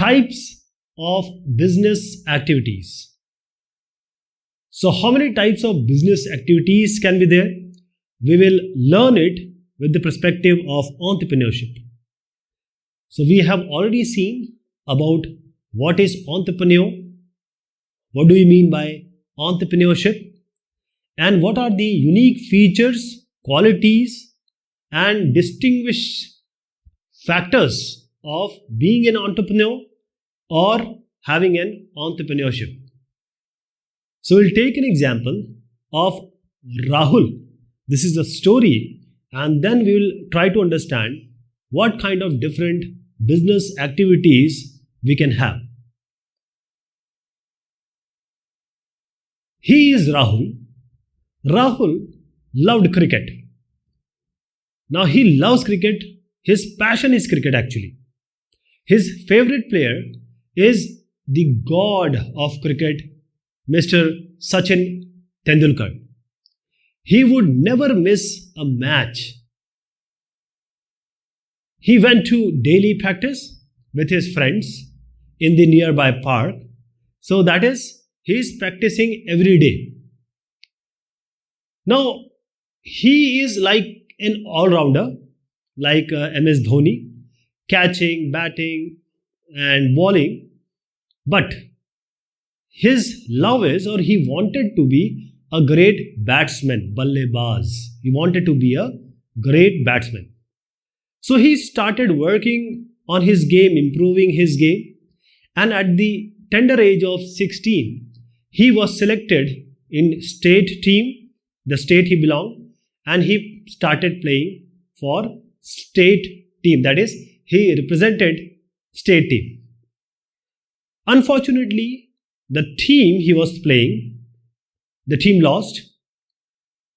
types of business activities. So how many types of business activities can be there? We will learn it with the perspective of entrepreneurship. So we have already seen about what is entrepreneur, what do we mean by entrepreneurship, and what are the unique features, qualities, and distinguished factors of being an entrepreneur or having an entrepreneurship. So we'll take an example of Rahul. This is a story, and then we will try to understand what kind of different business activities we can have. He is Rahul. Rahul loved cricket. Now he loves cricket. His passion is cricket actually. His favorite player is the god of cricket, Mr. Sachin Tendulkar. He would never miss a match. He went to daily practice with his friends in the nearby park. So that is, he is practicing every day. Now, he is like an all-rounder, like MS Dhoni, catching, batting, and bowling. But his love is, or he wanted to be a great batsman, ballebaz. He wanted to be a great batsman. So he started working on his game, improving his game. And at the tender age of 16, he was selected in state team, the state he belonged, and he started playing for state team. That is, he represented state team. Unfortunately, the team he was playing, the team lost,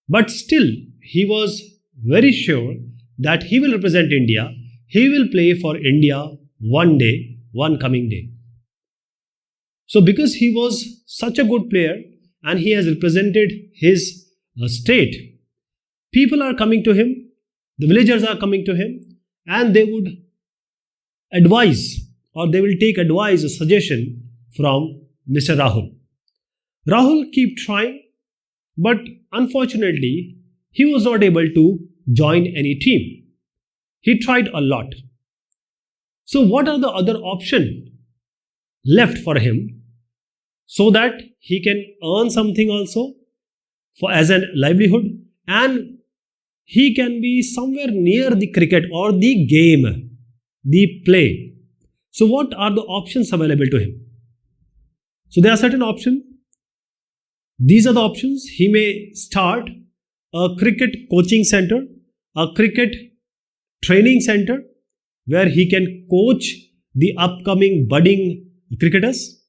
but still he was very sure that he will represent India, he will play for India one day, one coming day. So because he was such a good player and he has represented his state, people are coming to him, the villagers are coming to him, and they would advise, or they will take advice or suggestion from Mr. Rahul. Rahul kept trying, but unfortunately, he was not able to join any team. He tried a lot. So what are the other options left for him so that he can earn something also for as a livelihood, and he can be somewhere near the cricket or the game, the play. So what are the options available to him? So there are certain options. These are the options. He may start a cricket coaching center, a cricket training center where he can coach the upcoming budding cricketers.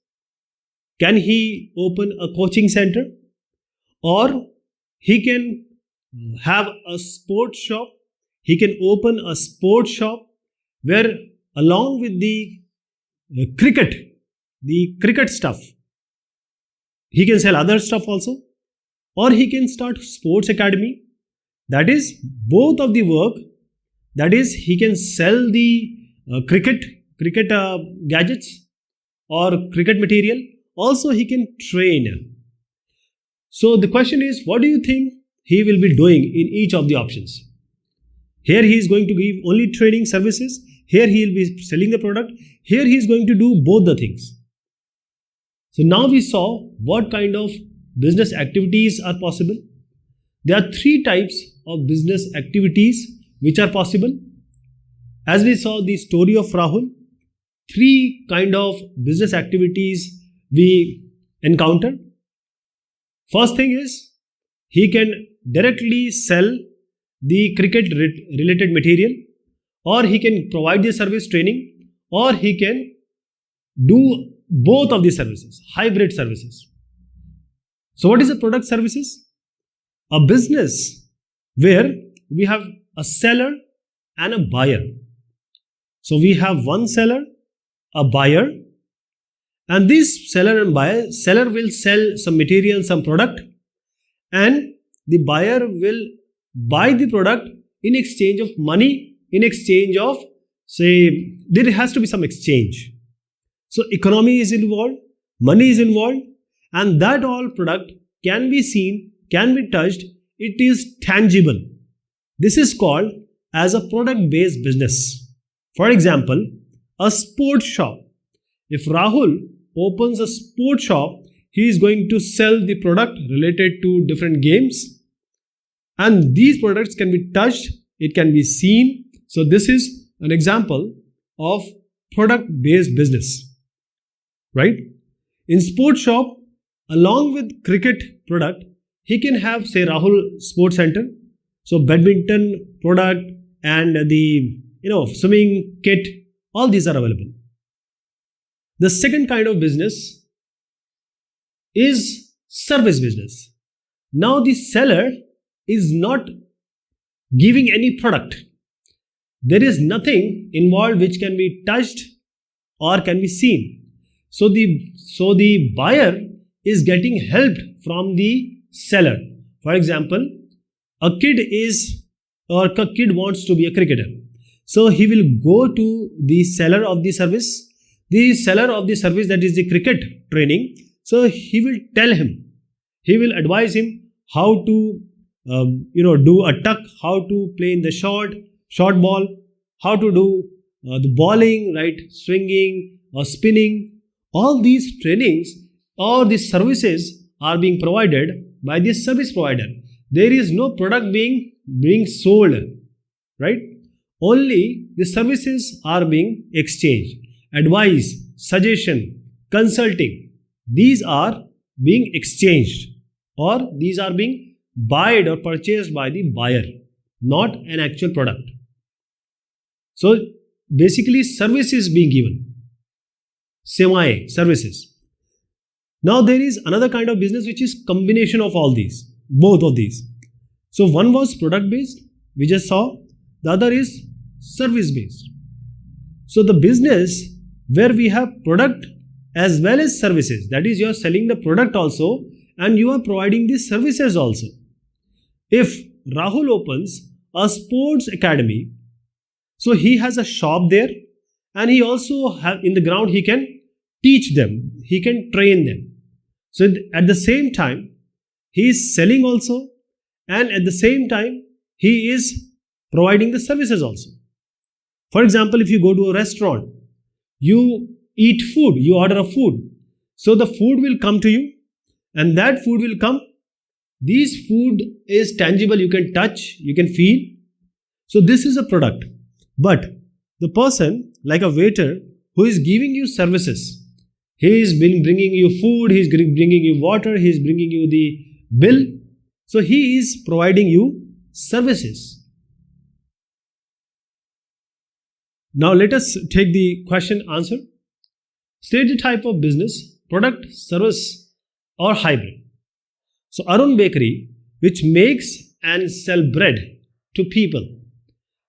Can he open a coaching center? Or he can have a sports shop. He can open a sports shop where along with the cricket stuff, he can sell other stuff also. Or he can start sports academy. That is both of the work. That is, he can sell the cricket gadgets or cricket material. Also, he can train. So the question is, what do you think he will be doing in each of the options? Here he is going to give only training services. Here he will be selling the product. Here he is going to do both the things. So now we saw what kind of business activities are possible. There are three types of business activities which are possible. As we saw the story of Rahul, three kind of business activities we encounter. First thing is, he can directly sell the cricket related material, or he can provide the service training, or he can do both of the services, hybrid services. So what is the product services? A business where we have a seller and a buyer. So we have one seller, a buyer, and this seller and buyer, seller will sell some material, some product, and the buyer will buy the product in exchange of money, in exchange of, say, there has to be some exchange. So economy is involved, money is involved, and that all product can be seen, can be touched, it is tangible. This is called as a product based business. For example, a sports shop. If Rahul opens a sports shop, he is going to sell the product related to different games, and these products can be touched, it can be seen. So this is an example of product based business, right? In sports shop, along with cricket product, he can have, say, Rahul Sports Center. So badminton product and the swimming kit, all these are available. The second kind of business is service business. Now the seller is not giving any product. There is nothing involved which can be touched or can be seen. So the buyer is getting help from the seller. For example, a kid wants to be a cricketer. So he will go to the seller of the service. The seller of the service, that is the cricket training. So he will tell him, he will advise him how to do a tuck, how to play in the short ball, how to do the bowling, right, swinging or spinning. All these trainings or these services are being provided by the service provider. There is no product being sold, right? Only the services are being exchanged. Advice, suggestion, consulting, these are being exchanged, or these are being bought or purchased by the buyer, not an actual product. So basically service is being given, semi services. Now there is another kind of business which is combination of all these, both of these. So one was product based, we just saw. The other is service based. So the business where we have product as well as services, that is, you are selling the product also and you are providing the services also. If Rahul opens a sports academy, so he has a shop there, and he also have in the ground, he can teach them, he can train them. So at the same time, he is selling also, and at the same time, he is providing the services also. For example, if you go to a restaurant, you eat food, you order a food. So the food will come to you, and that food will come. This food is tangible, you can touch, you can feel. So this is a product. But the person, like a waiter, who is giving you services, he is bringing you food, he is bringing you water, he is bringing you the bill. So he is providing you services. Now let us take the question answer. State the type of business, product, service or hybrid. So Arun Bakery, which makes and sell bread to people.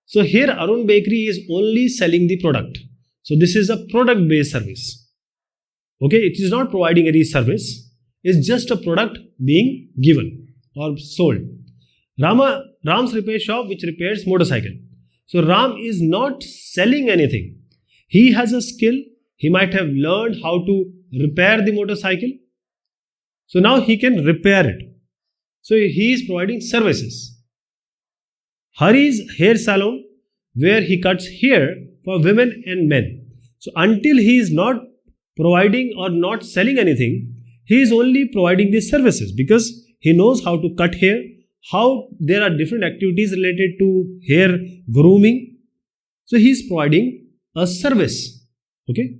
So here Arun Bakery is only selling the product. So this is a product based service. Okay, it is not providing any service. It's just a product being given or sold. Ram's repair shop, which repairs motorcycle. So Ram is not selling anything. He has a skill. He might have learned how to repair the motorcycle. So now he can repair it. So he is providing services. Hari's hair salon, where he cuts hair for women and men. So until he is not providing or not selling anything, he is only providing these services because he knows how to cut hair, how there are different activities related to hair grooming. So he is providing a service. Okay.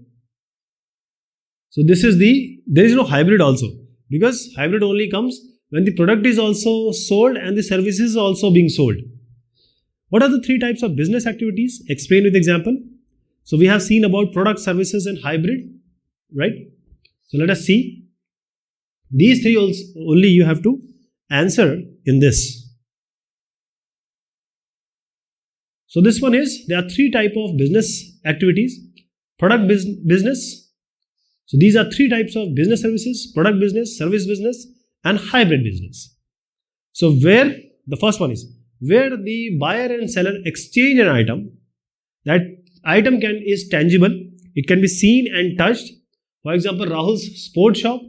So there is no hybrid also, because hybrid only comes when the product is also sold and the service is also being sold. What are the three types of business activities? Explain with example. So we have seen about product, services and hybrid, right? So let us see. These three also only you have to answer in this. So this one is, there are three types of business activities. Product business. So these are three types of business services: product business, service business and hybrid business. So where the first one is, where the buyer and seller exchange an item. That item is tangible, it can be seen and touched, For example, Rahul's sports shop.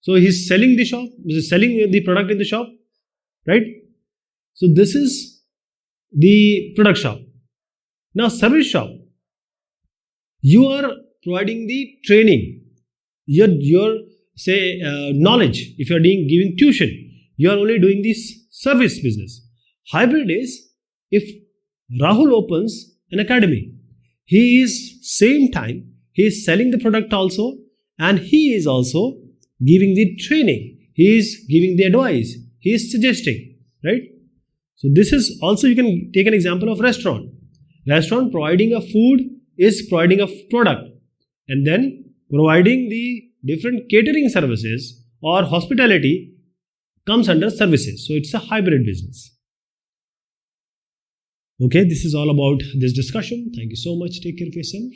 So he's selling the shop, he's selling the product in the shop, right? So this is the product shop. Now, service shop. You are providing the training, your say knowledge. If you are giving tuition, you are only doing this service business. Hybrid is if Rahul opens an academy, he is same time he is selling the product also, and he is also giving the training, he is giving the advice, he is suggesting, right? So this is also, you can take an example of restaurant. Restaurant providing a food is providing a product, and then providing the different catering services or hospitality comes under services. So it's a hybrid business. Okay, this is all about this discussion. Thank you so much. Take care of yourself.